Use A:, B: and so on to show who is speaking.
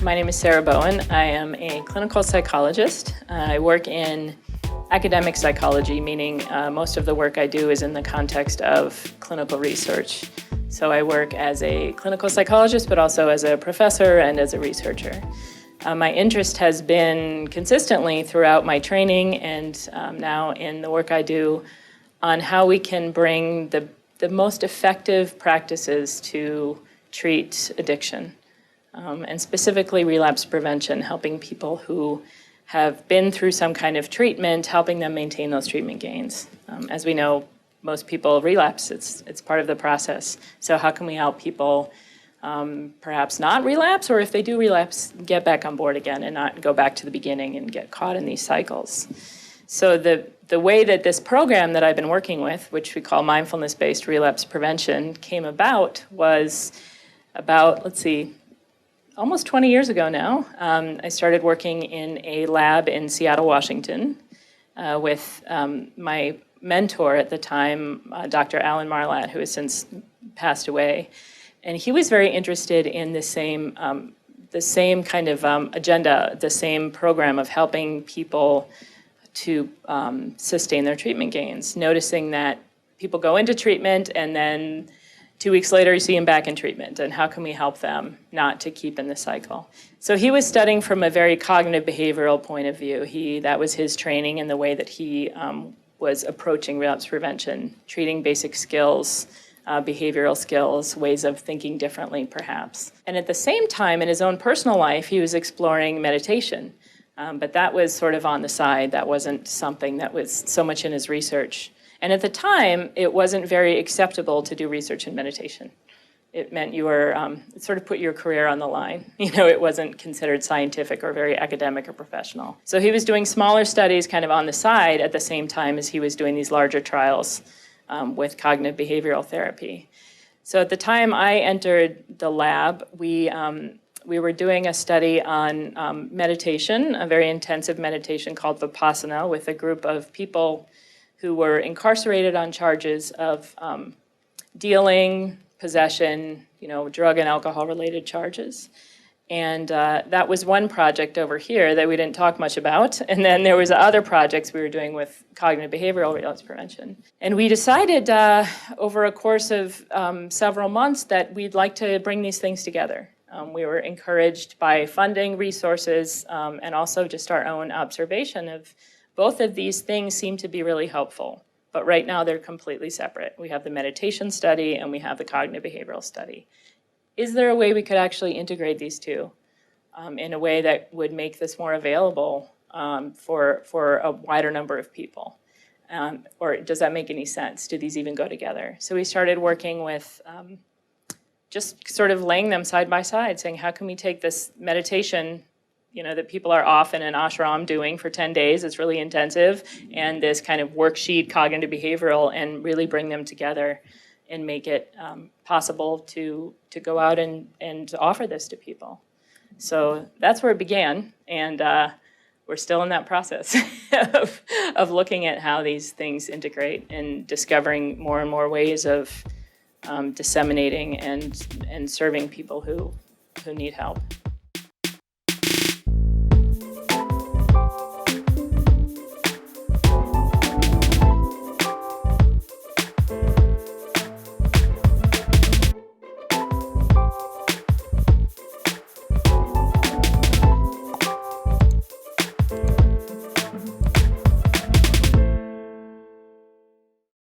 A: My name is Sarah Bowen. I am a clinical psychologist. I work in academic psychology, meaning most of the work I do is in the context of clinical research. So I work as a clinical psychologist, but also as a professor and as a researcher. My interest has been consistently throughout my training and now in the work I do on how we can bring the most effective practices to treat addiction. And specifically relapse prevention, helping people who have been through some kind of treatment, helping them maintain those treatment gains. As we know, most people relapse. It's part of the process. So how can we help people perhaps not relapse, or if they do relapse, get back on board again and not go back to the beginning and get caught in these cycles? So the way that this program that I've been working with, which we call mindfulness-based relapse prevention, came about was about, almost 20 years ago now. I started working in a lab in Seattle, Washington, with my mentor at the time, Dr. Alan Marlatt, who has since passed away. And he was very interested in the same kind of agenda, the same program of helping people to sustain their treatment gains, noticing that people go into treatment and then 2 weeks later, you see him back in treatment, and how can we help them not to keep in the cycle? So he was studying from a very cognitive behavioral point of view. That was his training and the way that he was approaching relapse prevention, treating basic skills, behavioral skills, ways of thinking differently, perhaps. And at the same time, in his own personal life, he was exploring meditation. But that was sort of on the side. That wasn't something that was so much in his research. And at the time, it wasn't very acceptable to do research in meditation. It meant you were, it sort of put your career on the line. It wasn't considered scientific or very academic or professional. So he was doing smaller studies kind of on the side at the same time as he was doing these larger trials with cognitive behavioral therapy. So at the time I entered the lab, we were doing a study on meditation, a very intensive meditation called Vipassana, with a group of people who were incarcerated on charges of dealing, possession, drug and alcohol-related charges. And that was one project over here that we didn't talk much about. And then there was other projects we were doing with cognitive behavioral relapse prevention. And we decided over a course of several months that we'd like to bring these things together. We were encouraged by funding, resources, and also just our own observation of both of these things seem to be really helpful, but right now they're completely separate. We have the meditation study and we have the cognitive behavioral study. Is there a way we could actually integrate these two in a way that would make this more available for a wider number of people? Or does that make any sense? Do these even go together? So we started working with just sort of laying them side by side, saying, how can we take this meditation that people are off in an ashram doing for 10 days, it's really intensive, and this kind of worksheet, cognitive behavioral, and really bring them together and make it possible to go out and offer this to people. So that's where it began, and we're still in that process of looking at how these things integrate and discovering more and more ways of disseminating and serving people who need help.